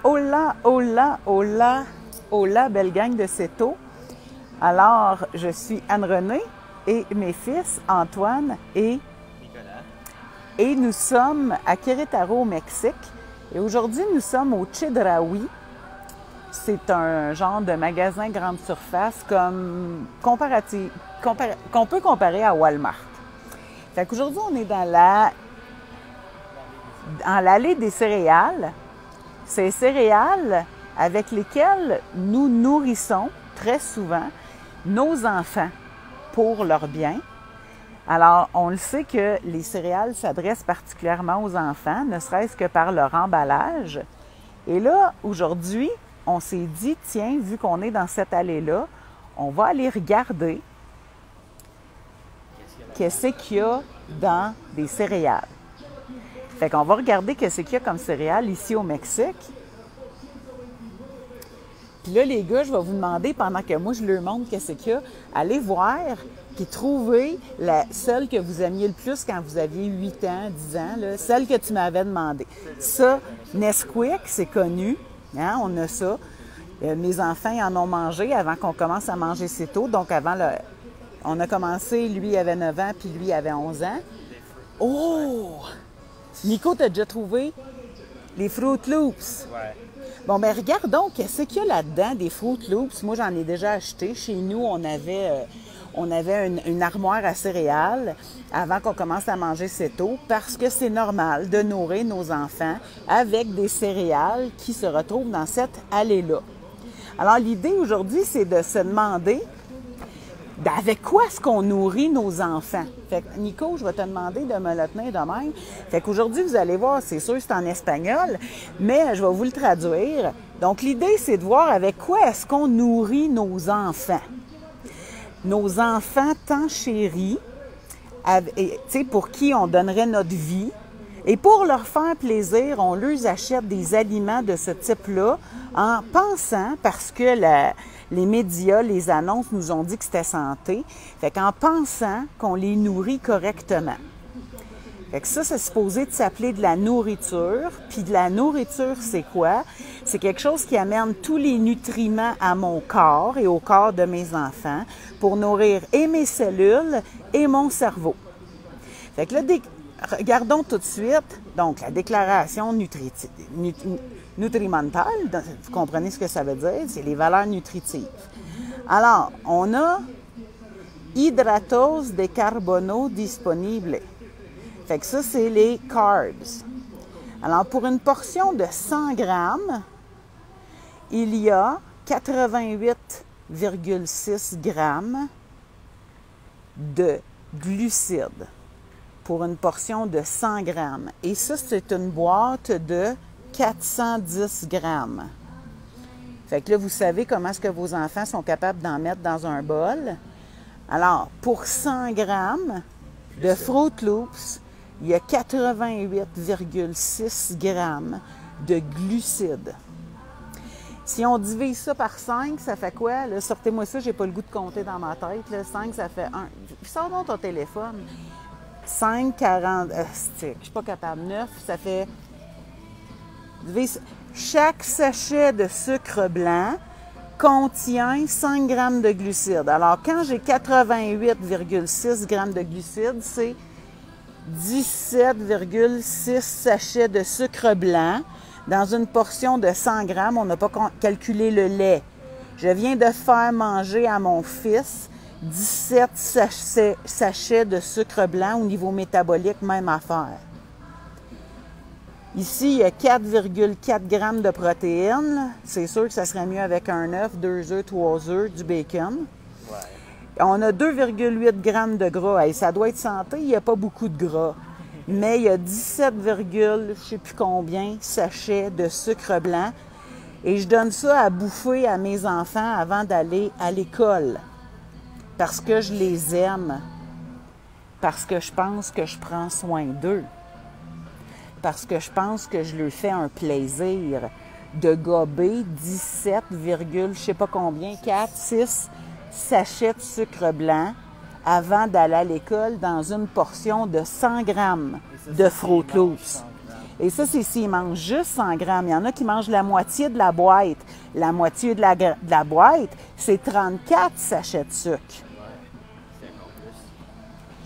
Hola, hola, hola, hola, belle gang de Seto. Alors, je suis Anne-Renée et mes fils, Antoine et Nicolas. Et nous sommes à Querétaro, au Mexique. Et aujourd'hui, nous sommes au Chedraui. C'est un genre de magasin grande surface comme qu'on peut comparer à Walmart. Fait qu'aujourd'hui, on est dans l'allée des céréales. Ces céréales avec lesquelles nous nourrissons très souvent nos enfants pour leur bien. Alors, on le sait que les céréales s'adressent particulièrement aux enfants, ne serait-ce que par leur emballage. Et là, aujourd'hui, on s'est dit, tiens, vu qu'on est dans cette allée-là, on va aller regarder qu'est-ce qu'il y a dans des céréales. Fait qu'on va regarder qu'est-ce qu'il y a comme céréales ici au Mexique. Puis là, les gars, je vais vous demander, pendant que moi, je leur montre qu'est-ce qu'il y a, allez voir puis trouvez celle que vous aimiez le plus quand vous aviez 8 ans, 10 ans, là, celle que tu m'avais demandé. Ça, Nesquik, c'est connu, hein, on a ça. Mes enfants ils en ont mangé avant qu'on commence à manger si tôt. Donc, on a commencé, lui il avait 9 ans, puis lui il avait 11 ans. Oh! Nico, t'as déjà trouvé les Fruit Loops? Ouais. Bon, bien, regardons qu'est-ce qu'il y a là-dedans des Fruit Loops. Moi, j'en ai déjà acheté. Chez nous, on avait une armoire à céréales avant qu'on commence à manger si tôt parce que c'est normal de nourrir nos enfants avec des céréales qui se retrouvent dans cette allée-là. Alors, l'idée aujourd'hui, c'est de se demander avec quoi est-ce qu'on nourrit nos enfants? Fait que, Nico, je vais te demander de me le tenir de même. Fait qu'aujourd'hui, vous allez voir, c'est sûr c'est en espagnol, mais je vais vous le traduire. Donc, l'idée, c'est de voir avec quoi est-ce qu'on nourrit nos enfants. Nos enfants tant chéris, pour qui on donnerait notre vie. Et pour leur faire plaisir, on leur achète des aliments de ce type-là en pensant, parce que les médias, les annonces nous ont dit que c'était santé, fait qu'en pensant qu'on les nourrit correctement. Fait que ça, c'est supposé de s'appeler de la nourriture. Puis de la nourriture, c'est quoi? C'est quelque chose qui amène tous les nutriments à mon corps et au corps de mes enfants pour nourrir et mes cellules et mon cerveau. Fait que là, regardons tout de suite, donc, la déclaration nutrimentale, vous comprenez ce que ça veut dire? C'est les valeurs nutritives. Alors, on a hidratos de carbono disponibles. Fait que ça, c'est les carbs. Alors, pour une portion de 100 grammes, il y a 88,6 grammes de glucides pour une portion de 100 grammes. Et ça, c'est une boîte de 410 grammes. Fait que là, vous savez comment est-ce que vos enfants sont capables d'en mettre dans un bol. Alors, pour 100 grammes de Fruit Loops, il y a 88,6 grammes de glucides. Si on divise ça par 5, ça fait quoi? Là, sortez-moi ça, j'ai pas le goût de compter dans ma tête. Là. 5, ça fait 1. Sors donc ton téléphone. 5, 40, je suis pas capable. 9, ça fait... Chaque sachet de sucre blanc contient 5 grammes de glucides. Alors, quand j'ai 88,6 grammes de glucides, c'est 17,6 sachets de sucre blanc dans une portion de 100 grammes. On n'a pas calculé le lait. Je viens de faire manger à mon fils 17 sachets de sucre blanc au niveau métabolique, même affaire. Ici, il y a 4,4 grammes de protéines. C'est sûr que ça serait mieux avec un œuf, 2 œufs, 3 œufs, du bacon. Ouais. On a 2,8 grammes de gras. Hey, ça doit être santé, il n'y a pas beaucoup de gras. Mais il y a 17, je ne sais plus combien, sachets de sucre blanc. Et je donne ça à bouffer à mes enfants avant d'aller à l'école. Parce que je les aime. Parce que je pense que je prends soin d'eux. Parce que je pense que je leur fais un plaisir de gober 17, je sais pas combien, 4, 6 sachets de sucre blanc avant d'aller à l'école dans une portion de 100 grammes de Fruit Loops. Et ça, c'est s'ils mangent juste 100 grammes. Il y en a qui mangent la moitié de la boîte. La moitié de la boîte, c'est 34 sachets de sucre.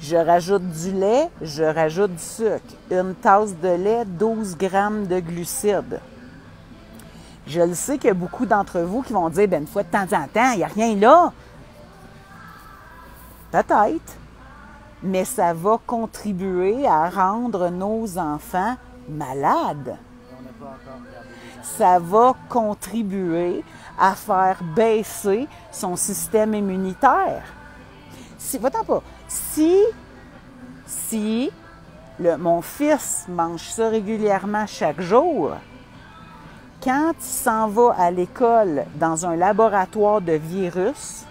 Je rajoute du lait, je rajoute du sucre. Une tasse de lait, 12 grammes de glucides. Je le sais qu'il y a beaucoup d'entre vous qui vont dire, une fois de temps en temps, il n'y a rien là. Peut-être, mais ça va contribuer à rendre nos enfants malades. Ça va contribuer à faire baisser son système immunitaire. Si mon fils mange ça régulièrement chaque jour, quand il s'en va à l'école dans un laboratoire de virus,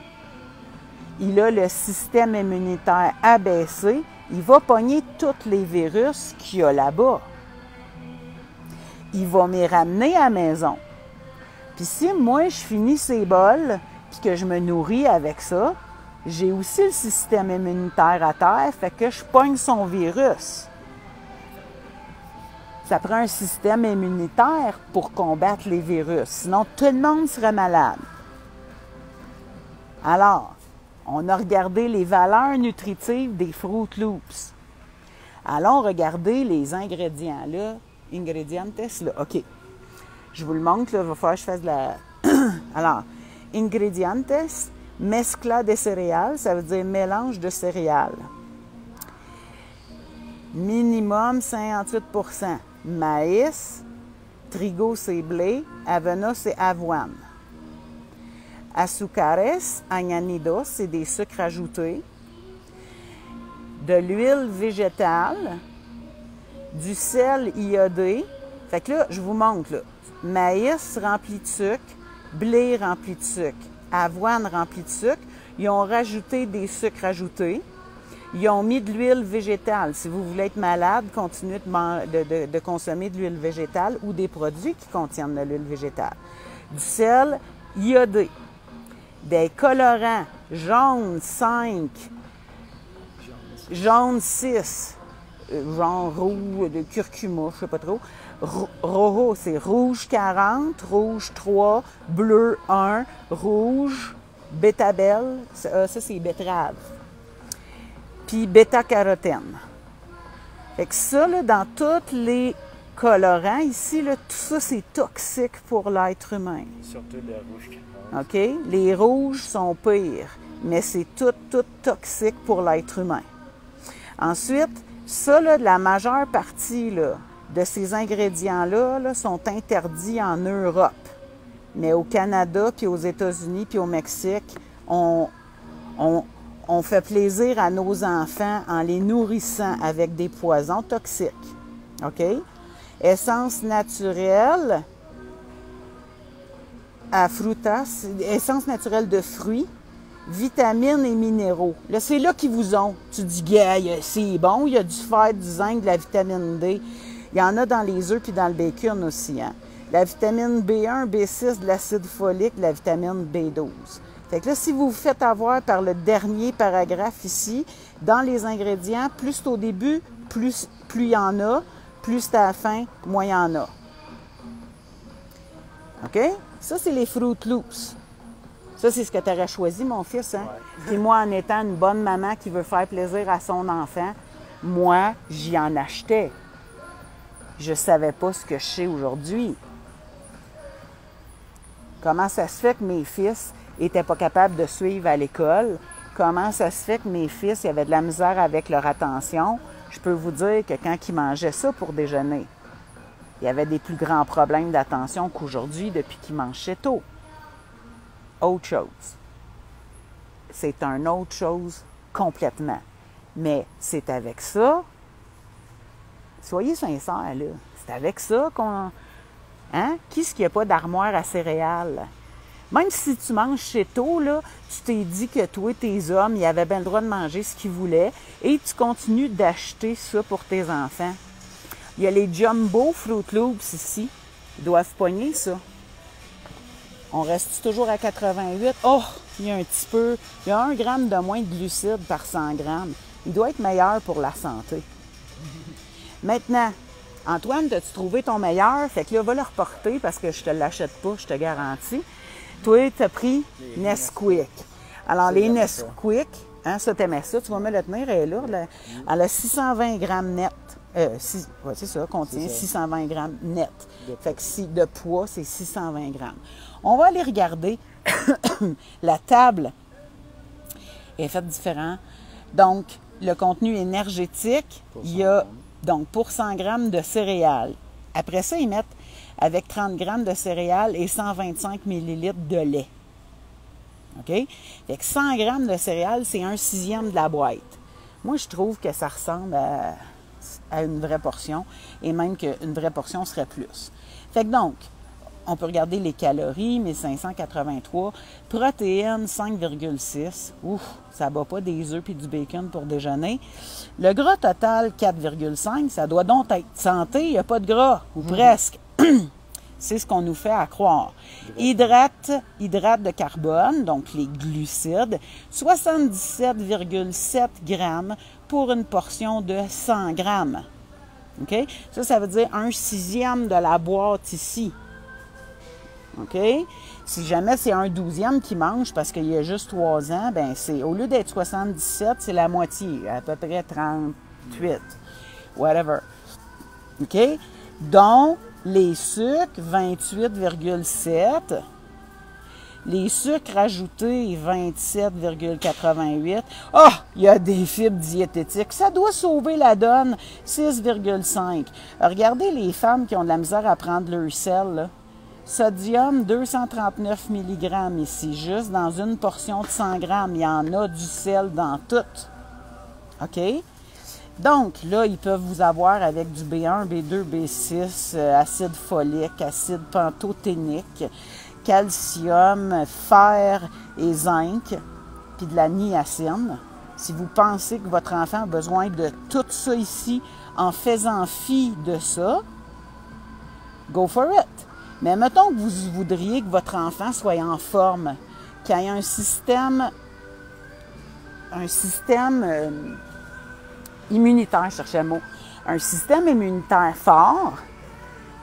il a le système immunitaire abaissé, il va pogner tous les virus qu'il y a là-bas. Il va m'y ramener à la maison. Puis si moi, je finis ces bols, puis que je me nourris avec ça, j'ai aussi le système immunitaire à terre, fait que je pogne son virus. Ça prend un système immunitaire pour combattre les virus, sinon tout le monde serait malade. Alors, on a regardé les valeurs nutritives des Fruit Loops. Allons regarder les ingrédients, là. Ingredientes, là. OK. Je vous le montre, là. Il va falloir que je fasse de la... Alors, ingredientes, mezcla de céréales, ça veut dire mélange de céréales. Minimum 58%. Maïs, trigo, c'est blé, avena, c'est avoine. Azúcares añadidos, c'est des sucres ajoutés. De l'huile végétale, du sel iodé. Fait que là, je vous montre, là. Maïs rempli de sucre, blé rempli de sucre, avoine rempli de sucre. Ils ont rajouté des sucres ajoutés. Ils ont mis de l'huile végétale. Si vous voulez être malade, continuez de consommer de l'huile végétale ou des produits qui contiennent de l'huile végétale. Du sel iodé. Des colorants, jaune 5, jaune 6, genre rouge, de curcuma, je ne sais pas trop. Rojo, c'est rouge 40, rouge 3, bleu 1, rouge, bétabel, ça c'est betterave. Puis bêta-carotène. Fait que ça, là, dans tous les colorants ici, là, tout ça, c'est toxique pour l'être humain. Surtout le rouge 40. OK? Les rouges sont pires, mais c'est tout toxique pour l'être humain. Ensuite, ça, là, la majeure partie là, de ces ingrédients-là là, sont interdits en Europe. Mais au Canada, puis aux États-Unis, puis au Mexique, on fait plaisir à nos enfants en les nourrissant avec des poisons toxiques. OK? Essence naturelle à frutas, essence naturelle de fruits, vitamines et minéraux. Là, c'est là qu'ils vous ont. Tu dis, gars, c'est bon, il y a du fer, du zinc, de la vitamine D. Il y en a dans les œufs puis dans le bacon aussi. Hein? La vitamine B1, B6, de l'acide folique, de la vitamine B12. Fait que là, si vous vous faites avoir par le dernier paragraphe ici, dans les ingrédients, plus c'est au début, plus il y en a, plus c'est à la fin, moins il y en a. OK? Ça, c'est les Fruit Loops. Ça, c'est ce que tu aurais choisi, mon fils. Hein? Ouais. Puis moi, en étant une bonne maman qui veut faire plaisir à son enfant, moi, j'y en achetais. Je ne savais pas ce que je sais aujourd'hui. Comment ça se fait que mes fils n'étaient pas capables de suivre à l'école? Comment ça se fait que mes fils avaient de la misère avec leur attention? Je peux vous dire que quand ils mangeaient ça pour déjeuner, il y avait des plus grands problèmes d'attention qu'aujourd'hui depuis qu'ils mangent tôt. Autre chose. C'est une autre chose complètement. Mais c'est avec ça, soyez sincères, là, c'est avec ça qu'on... Hein? Qui est-ce qui n'a pas d'armoire à céréales? Même si tu manges chez tôt, là, tu t'es dit que toi, tes hommes, ils avaient bien le droit de manger ce qu'ils voulaient et tu continues d'acheter ça pour tes enfants. Il y a les Jumbo Fruit Loops ici. Ils doivent pogner ça. On reste toujours à 88. Oh, il y a un petit peu... Il y a 1 gramme de moins de glucides par 100 grammes. Il doit être meilleur pour la santé. Maintenant, Antoine, as-tu trouvé ton meilleur? Fait que là, va le reporter parce que je te l'achète pas, je te garantis. Toi, tu as pris Nesquik. Alors, les Nesquik, hein, ça, t'aimais ça, tu vas me le tenir, elle est lourde. Elle a 620 grammes net. C'est ça, contient 620 grammes net. Fait que de poids, c'est 620 grammes. On va aller regarder. La table est faite différent. Donc, le contenu énergétique, il y a donc pour 100 grammes de céréales. Après ça, ils mettent avec 30 grammes de céréales et 125 millilitres de lait. OK? Fait que 100 grammes de céréales, c'est 1/6 de la boîte. Moi, je trouve que ça ressemble à une vraie portion et même qu'une vraie portion serait plus. Fait que donc, on peut regarder les calories, 1583. Protéines, 5,6. Ouf, ça bat pas des œufs et du bacon pour déjeuner. Le gras total, 4,5. Ça doit donc être santé, il n'y a pas de gras, ou presque. C'est ce qu'on nous fait à croire. Hydrate de carbone, donc les glucides, 77,7 grammes pour une portion de 100 grammes. OK? Ça veut dire 1/6 de la boîte ici. OK? Si jamais c'est 1/12 qui mange parce qu'il y a juste 3 ans, bien, au lieu d'être 77, c'est la moitié, à peu près 38. Whatever. OK? Donc, les sucres, 28,7. Les sucres ajoutés, 27,88. Ah! Il y a des fibres diététiques. Ça doit sauver la donne, 6,5. Regardez les femmes qui ont de la misère à prendre leur sel, là. Sodium, 239 mg ici, juste dans une portion de 100 grammes. Il y en a du sel dans tout. OK? Donc, là, ils peuvent vous avoir avec du B1, B2, B6, acide folique, acide pantothénique, calcium, fer et zinc, puis de la niacine. Si vous pensez que votre enfant a besoin de tout ça ici en faisant fi de ça, go for it. Mais mettons que vous voudriez que votre enfant soit en forme, qu'il ait un système immunitaire, je cherchais le mot, un système immunitaire fort,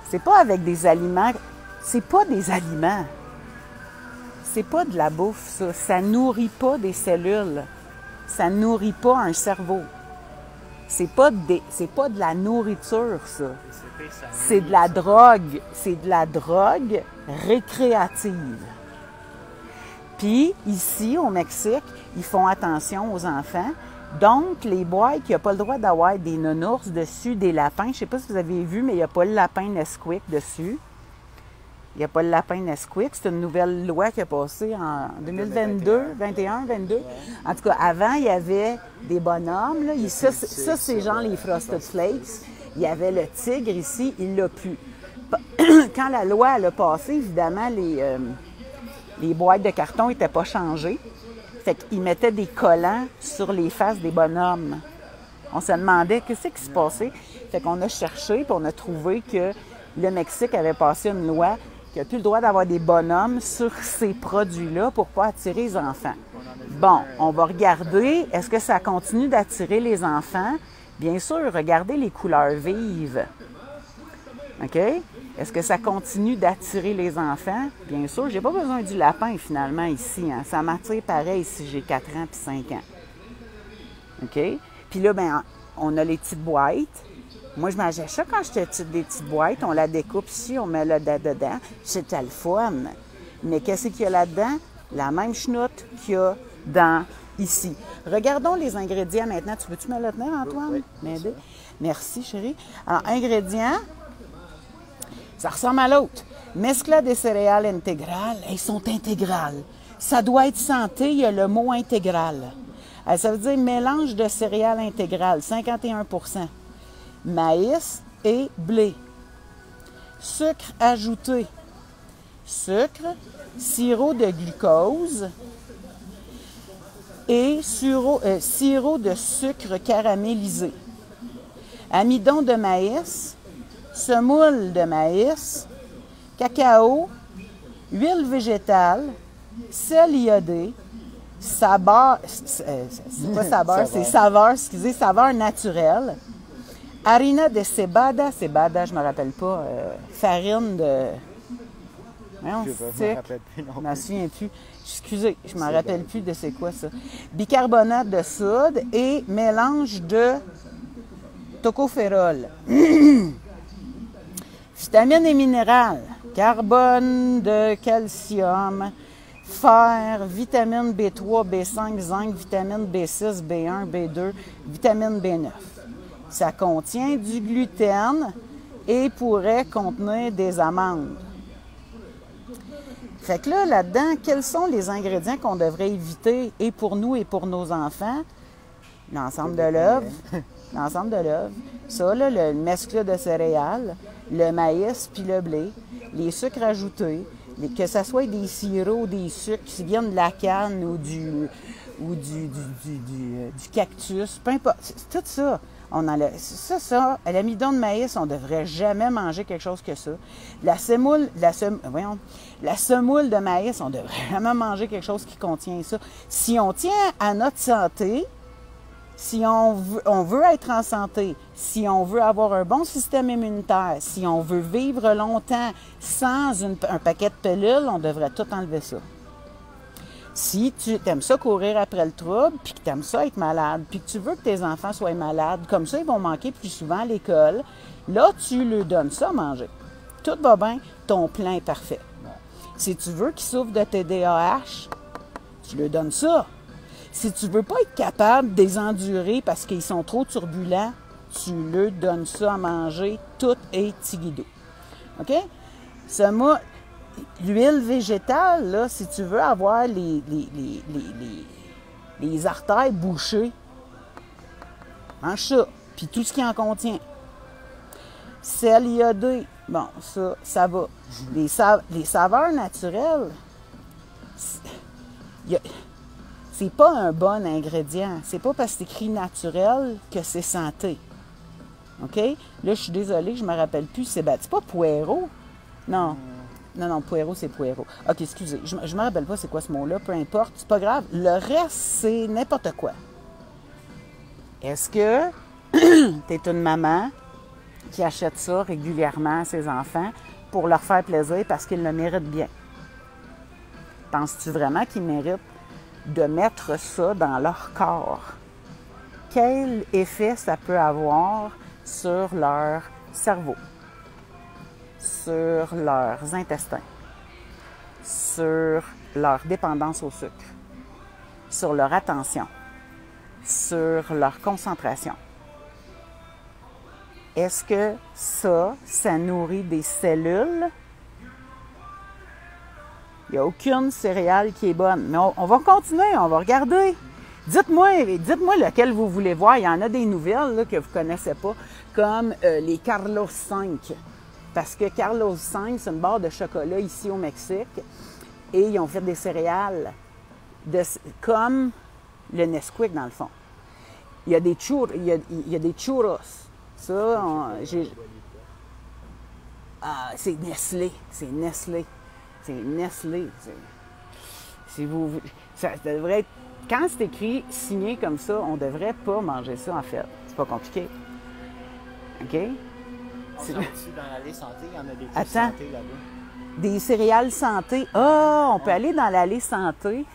c'est pas avec des aliments, c'est pas des aliments, c'est pas de la bouffe, ça. Ça nourrit pas des cellules, ça nourrit pas un cerveau. C'est pas de la nourriture, ça. C'est de la drogue. C'est de la drogue récréative. Puis, ici, au Mexique, ils font attention aux enfants. Donc, les boîtes, il n'y a pas le droit d'avoir des nounours dessus, des lapins. Je ne sais pas si vous avez vu, mais il n'y a pas le lapin Nesquik dessus. Il n'y a pas le lapin Nesquik. C'est une nouvelle loi qui a passé en 2022, 21, 22. En tout cas, avant, il y avait des bonhommes. Là. Ça, c'est genre les Frosted Flakes. Il y avait le tigre ici, il l'a plus. Quand la loi elle a passé, évidemment, les boîtes de carton n'étaient pas changées. Fait qu'ils mettaient des collants sur les faces des bonhommes. On se demandait qu'est-ce qui se passait. Fait qu'on a cherché et on a trouvé que le Mexique avait passé une loi qui n'a plus le droit d'avoir des bonhommes sur ces produits-là pour ne pas attirer les enfants. Bon, on va regarder, est-ce que ça continue d'attirer les enfants? Bien sûr, regardez les couleurs vives. OK? Est-ce que ça continue d'attirer les enfants? Bien sûr, je n'ai pas besoin du lapin finalement ici. Hein. Ça m'attire pareil si j'ai 4 ans puis 5 ans. OK? Puis là, bien, on a les petites boîtes. Moi, je mangeais ça quand j'étais petite, des petites boîtes. On la découpe ici, on met le dedans. C'était le fun. Mais qu'est-ce qu'il y a là-dedans? La même chenoute qu'il y a dans ici. Regardons les ingrédients maintenant. Tu veux-tu me le tenir, Antoine? Oui. M'aider? Merci, chérie. Alors, ingrédients, ça ressemble à l'autre. Mezcla de céréales intégrales. Elles sont intégrales. Ça doit être santé, il y a le mot intégral. Ça veut dire mélange de céréales intégrales, 51%. Maïs et blé. Sucre ajouté. Sucre, sirop de glucose et sirop de sucre caramélisé. Amidon de maïs, semoule de maïs, cacao, huile végétale, sel iodé, saveur, c'est pas saveur, c'est saveur, excusez, saveur naturelle, Harina de cebada, cebada, je me rappelle pas, farine de... Je me rappelle plus non Je m'en souviens plus. Excusez, je m'en rappelle plus de c'est quoi ça. Bicarbonate de soude et mélange de tocopherol. Vitamines et minérales. Carbone de calcium, fer, vitamine B3, B5, zinc, vitamine B6, B1, B2, vitamine B9. Ça contient du gluten et pourrait contenir des amandes. Fait que là, là-dedans, quels sont les ingrédients qu'on devrait éviter et pour nous et pour nos enfants? L'ensemble de l'œuf. L'ensemble de l'œuf. Ça, là, le mescle de céréales, le maïs puis le blé, les sucres ajoutés, que ce soit des sirops ou des sucres qui viennent de la canne ou du cactus, peu importe. Tout ça, on enlève. Ça, à l'amidon de maïs, on ne devrait jamais manger quelque chose que ça. La semoule de maïs, on ne devrait jamais manger quelque chose qui contient ça. Si on tient à notre santé, si on veut être en santé, si on veut avoir un bon système immunitaire, si on veut vivre longtemps sans un paquet de pilules, on devrait tout enlever ça. Si tu aimes ça courir après le trouble, puis que tu aimes ça être malade, puis que tu veux que tes enfants soient malades, comme ça, ils vont manquer plus souvent à l'école, là, tu leur donnes ça à manger. Tout va bien, ton plan est parfait. Si tu veux qu'ils souffrent de TDAH, tu leur donnes ça. Si tu ne veux pas être capable de les endurer parce qu'ils sont trop turbulents, tu leur donnes ça à manger, tout est tigidou. OK? L'huile végétale, là, si tu veux avoir les artères bouchées, mange ça, puis tout ce qui en contient. Sel iodé, bon, ça va. Les saveurs naturelles, c'est pas un bon ingrédient. C'est pas parce que c'est écrit naturel que c'est santé. OK? Là, je suis désolée, je me rappelle plus. C'est pas poireau? Non. Non, poireau, c'est poireau. OK, excusez. Je me rappelle pas c'est quoi ce mot-là. Peu importe. C'est pas grave. Le reste, c'est n'importe quoi. Est-ce que tu es une maman qui achète ça régulièrement à ses enfants pour leur faire plaisir parce qu'ils le méritent bien? Penses-tu vraiment qu'ils méritent de mettre ça dans leur corps? Quel effet ça peut avoir sur leur cerveau, sur leurs intestins, sur leur dépendance au sucre, sur leur attention, sur leur concentration? Est-ce que ça nourrit des cellules? Il n'y a aucune céréale qui est bonne. Mais on va continuer, on va regarder. Dites-moi lequel vous voulez voir. Il y en a des nouvelles là, que vous ne connaissez pas, comme les Carlos V. Parce que Carlos V, c'est une barre de chocolat ici au Mexique. Et ils ont fait des céréales comme le Nesquik, dans le fond. Il y a des churros. Ça, c'est Nestlé. C'est Nestlé. C'est Nestlé. Si vous, ça devrait être, quand c'est écrit signé comme ça, on ne devrait pas manger ça, en fait. C'est pas compliqué. OK? Aussi, dans l'allée santé, il y en a des trucs santé là-bas. Des céréales santé. On peut aller dans l'allée santé.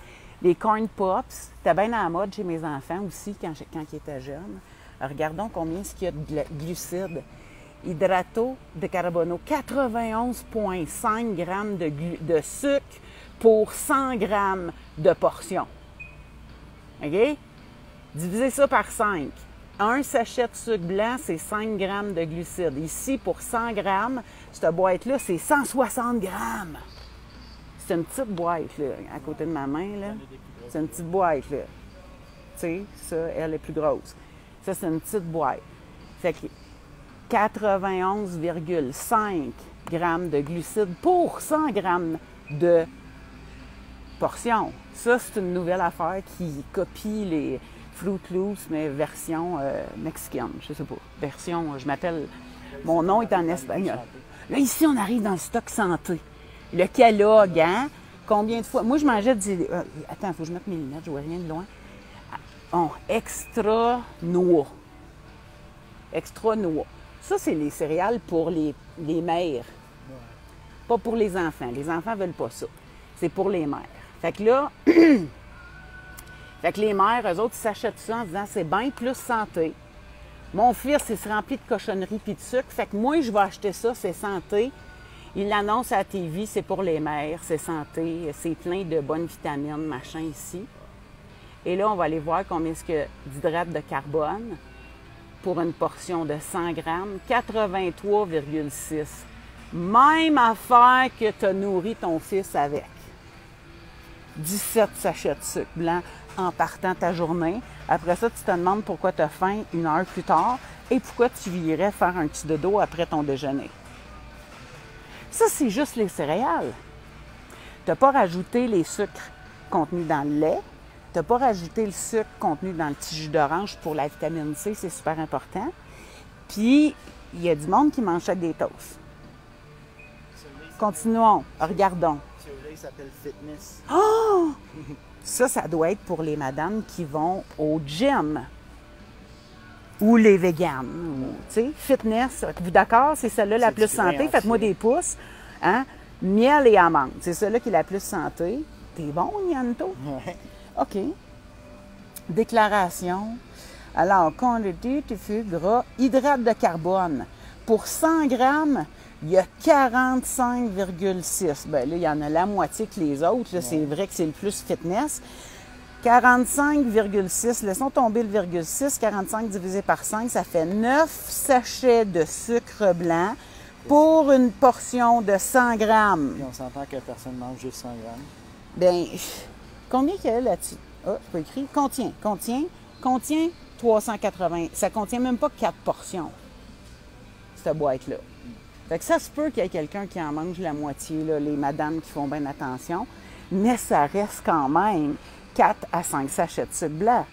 Les corn pops. C'était bien à la mode chez mes enfants aussi quand ils étaient jeunes. Regardons combien est-ce qu'il y a de glucides. Hydrato de carbono, 91,5 grammes de sucre pour 100 grammes de portion. OK? Divisez ça par 5. Un sachet de sucre blanc, c'est 5 grammes de glucides. Ici, pour 100 grammes, cette boîte-là, c'est 160 grammes. C'est une petite boîte, là, à côté de ma main, là. C'est une petite boîte, là. Tu sais, ça, elle est plus grosse. Ça, c'est une petite boîte. Fait que 91,5 grammes de glucides pour 100 grammes de portion. Ça, c'est une nouvelle affaire qui copie les Fruit Loops, mais version mexicaine. Je sais pas. Version, je m'appelle... Mon nom est en espagnol. Là, ici, on arrive dans le stock santé. Le Kellogg, hein? Combien de fois... Moi, je mangeais du... Attends, il faut que je mette mes lunettes, je vois rien de loin. Extra noix. extra noix. Ça, c'est les céréales pour les mères. Pas pour les enfants. Les enfants ne veulent pas ça. C'est pour les mères. Fait que là, fait que les mères, eux autres, ils s'achètent ça en disant c'est bien plus santé. Mon fils, il se remplit de cochonneries puis de sucre. Fait que moi, je vais acheter ça, c'est santé. Il l'annonce à la TV, c'est pour les mères, c'est santé, c'est plein de bonnes vitamines, machin ici. Et là, on va aller voir combien est-ce que d'hydrate de carbone pour une portion de 100 grammes, 83,6. Même affaire que tu as nourri ton fils avec. 17 sachets de sucre blanc en partant ta journée. Après ça, tu te demandes pourquoi tu as faim une heure plus tard et pourquoi tu irais faire un petit dodo après ton déjeuner. Ça, c'est juste les céréales. Tu n'as pas rajouté les sucres contenus dans le lait. Tu n'as pas rajouté le sucre contenu dans le petit jus d'orange pour la vitamine C, c'est super important. Puis, il y a du monde qui mange ça avec des toasts. Continuons, regardons. Celui-là, il s'appelle Fitness. Oh! Ça doit être pour les madames qui vont au gym. Ou les véganes. Tu sais, fitness. Êtes-vous d'accord? C'est celle-là la plus santé. Faites-moi des pouces. Hein? Miel et amandes. C'est celle-là qui est la plus santé. T'es bon, Yanto? Ouais. OK. Déclaration. Alors, quantité de fibres gras, hydrate de carbone. Pour 100 grammes, il y a 45,6. Bien là, il y en a la moitié que les autres. Là, c'est vrai que c'est le plus fitness. 45,6. Laissons tomber le virgule 6. 45 divisé par 5, ça fait 9 sachets de sucre blanc pour une portion de 100 grammes. Puis on s'entend que personne ne mange juste 100 grammes. Bien, combien qu'il y a là-dessus? Ah, je peux écrire. Contient 380. Ça contient même pas 4 portions, cette boîte-là. Fait que ça se peut qu'il y ait quelqu'un qui en mange la moitié, là, les madames qui font bien attention, mais ça reste quand même 4 à 5 sachets de sucre blanc.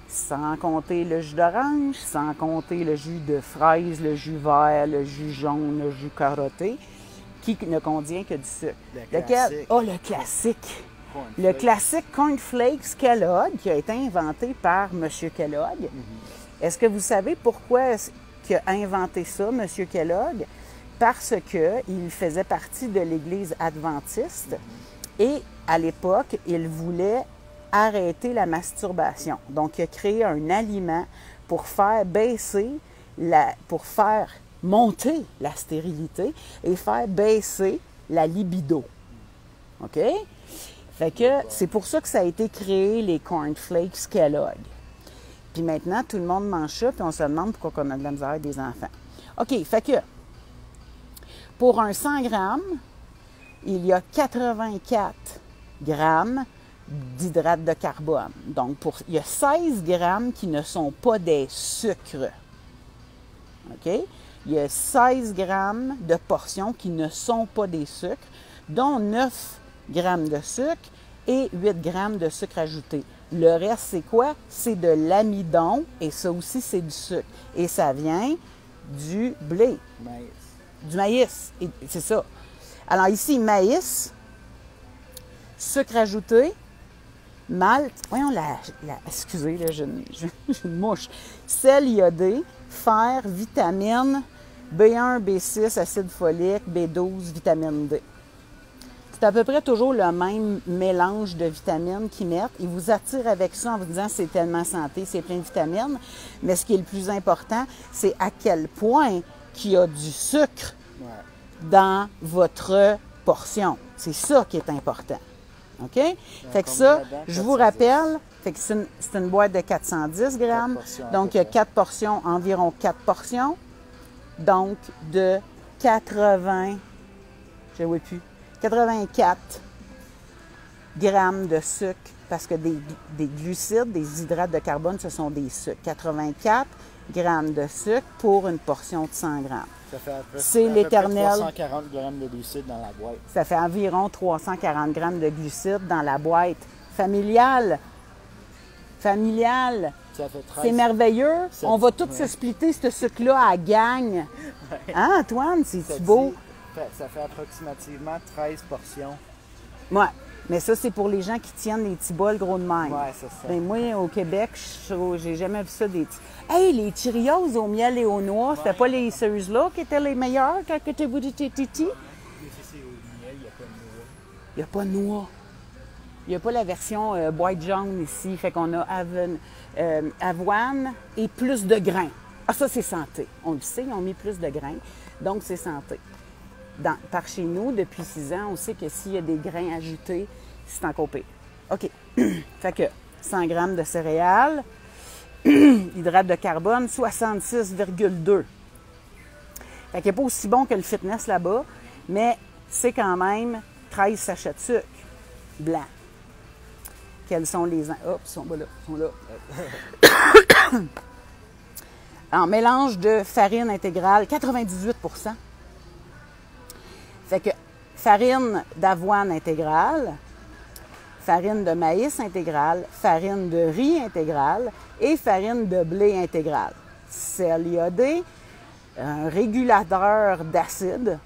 Sans compter le jus d'orange, sans compter le jus de fraise, le jus vert, le jus jaune, le jus carotté, qui ne contient que du sucre. Classique. Oh, le classique! Le classique Cornflakes Kellogg, qui a été inventé par M. Kellogg. Mm-hmm. Est-ce que vous savez pourquoi il a inventé ça, M. Kellogg? Parce qu'il faisait partie de l'Église adventiste et à l'époque, il voulait arrêter la masturbation. Donc, il a créé un aliment pour faire pour faire monter la stérilité et faire baisser la libido. OK? Fait que c'est pour ça que ça a été créé, les Cornflakes Kellogg. Puis maintenant, tout le monde mange ça, puis on se demande pourquoi on a de la misère avec des enfants. OK, fait que pour un 100 grammes, il y a 84 grammes d'hydrate de carbone. Donc, il y a 16 grammes qui ne sont pas des sucres. OK? Il y a 16 grammes de portions qui ne sont pas des sucres, dont 9 grammes de sucre et 8 grammes de sucre ajouté. Le reste, c'est quoi? C'est de l'amidon et ça aussi, c'est du sucre. Et ça vient du blé. Maïs. Du maïs. C'est ça. Alors ici, maïs, sucre ajouté, malt, voyons excusez, là, j'ai une mouche, sel iodé, fer, vitamine, B1, B6, acide folique, B12, vitamine D. C'est à peu près toujours le même mélange de vitamines qu'ils mettent. Ils vous attirent avec ça en vous disant c'est tellement santé, c'est plein de vitamines. Mais ce qui est le plus important, c'est à quel point qu'il y a du sucre dans votre portion. C'est ça qui est important. OK? Fait que ça, je vous rappelle, fait que c'est une boîte de 410 grammes. Donc, il y a 4 portions, environ 4 portions. Donc, de 84 grammes de sucre, parce que des glucides, des hydrates de carbone, ce sont des sucres. 84 grammes de sucre pour une portion de 100 grammes. C'est l'éternel. 340 grammes de glucides dans la boîte. Ça fait environ 340 grammes de glucides dans la boîte familiale. Familiale. C'est merveilleux. On va tous se splitter ce sucre-là à gang. Hein, Antoine? C'est beau? Ça fait approximativement 13 portions. Ouais. Mais ça, c'est pour les gens qui tiennent les petits bols gros de même. Ouais, c'est ça. Ben, moi, au Québec, j'ai jamais vu ça des petits. Hey, les Cheerios au miel et aux noix, c'était pas les cerises-là qui étaient les meilleures quand tu étais titi? C'est au miel, il n'y a pas de noix. Il n'y a pas de noix. Il n'y a pas la version boîte jaune ici. Fait qu'on a avoine et plus de grains. Ah, ça, c'est santé. On le sait, ils ont mis plus de grains. Donc, c'est santé. Par chez nous, depuis 6 ans, on sait que s'il y a des grains ajoutés, c'est encore pire. OK. Fait que 100 grammes de céréales, hydrate de carbone, 66,2. Fait qu'il n'est pas aussi bon que le fitness là-bas, mais c'est quand même 13 sachets de sucre blanc. Quels sont les... Hop, ils sont là. Ils sont là. En mélange de farine intégrale, 98 %. Fait que farine d'avoine intégrale, farine de maïs intégrale, farine de riz intégrale et farine de blé intégrale. Sel iodé, un régulateur d'acide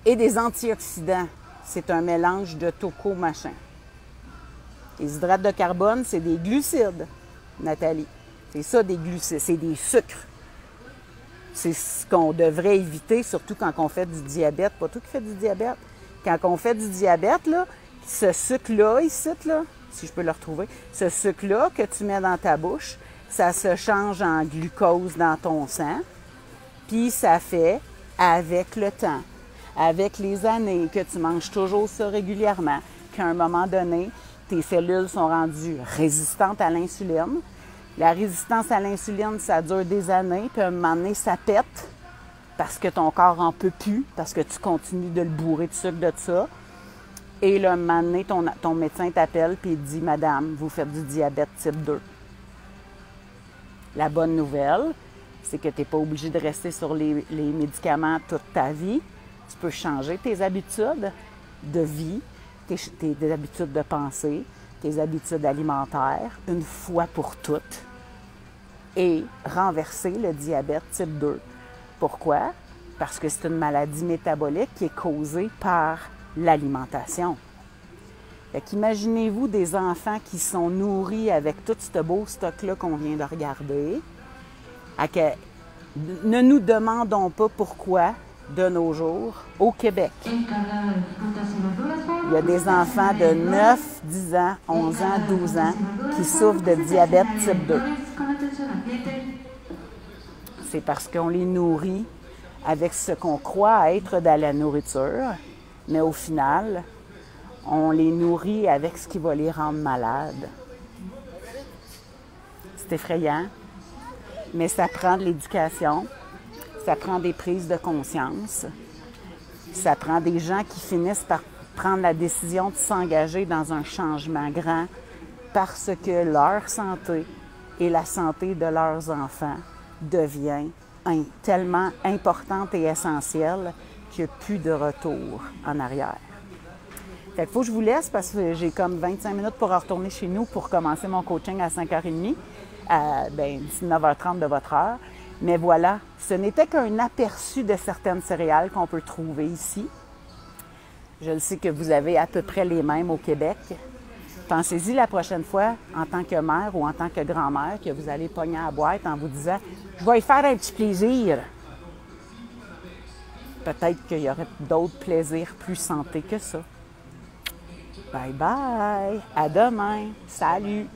et des antioxydants. C'est un mélange de toco machin. Les hydrates de carbone, c'est des glucides, Nathalie. C'est ça, des glucides, c'est des sucres. C'est ce qu'on devrait éviter, surtout quand on fait du diabète. Pas toi qui fais du diabète. Quand on fait du diabète, là, ce sucre-là, ici, là, si je peux le retrouver, ce sucre-là que tu mets dans ta bouche, ça se change en glucose dans ton sang. Puis ça fait, avec le temps, avec les années, que tu manges toujours ça régulièrement, qu'à un moment donné, tes cellules sont rendues résistantes à l'insuline. La résistance à l'insuline, ça dure des années, puis à un moment donné, ça pète parce que ton corps en peut plus, parce que tu continues de le bourrer de sucre de ça. Et là, un moment donné, ton médecin t'appelle puis il te dit « Madame, vous faites du diabète type 2 ». La bonne nouvelle, c'est que tu n'es pas obligé de rester sur les médicaments toute ta vie. Tu peux changer tes habitudes de vie, tes habitudes de pensée, tes habitudes alimentaires, une fois pour toutes, et renverser le diabète type 2. Pourquoi? Parce que c'est une maladie métabolique qui est causée par l'alimentation. Fait qu'imaginez-vous des enfants qui sont nourris avec tout ce beau stock-là qu'on vient de regarder. Ne nous demandons pas pourquoi, de nos jours, au Québec, il y a des enfants de 9, 10 ans, 11 ans, 12 ans qui souffrent de diabète type 2. C'est parce qu'on les nourrit avec ce qu'on croit être de la nourriture, mais au final, on les nourrit avec ce qui va les rendre malades. C'est effrayant, mais ça prend de l'éducation, ça prend des prises de conscience, ça prend des gens qui finissent par prendre la décision de s'engager dans un changement grand parce que leur santé et la santé de leurs enfants devient tellement importante et essentielle qu'il n'y a plus de retour en arrière. Fait qu'il faut que je vous laisse parce que j'ai comme 25 minutes pour retourner chez nous pour commencer mon coaching à 5h30, à 19h30 de votre heure. Mais voilà, ce n'était qu'un aperçu de certaines céréales qu'on peut trouver ici. Je le sais que vous avez à peu près les mêmes au Québec. Pensez-y la prochaine fois, en tant que mère ou en tant que grand-mère, que vous allez pogner à la boîte en vous disant « Je vais y faire un petit plaisir ». Peut-être qu'il y aurait d'autres plaisirs plus santé que ça. Bye bye! À demain! Salut!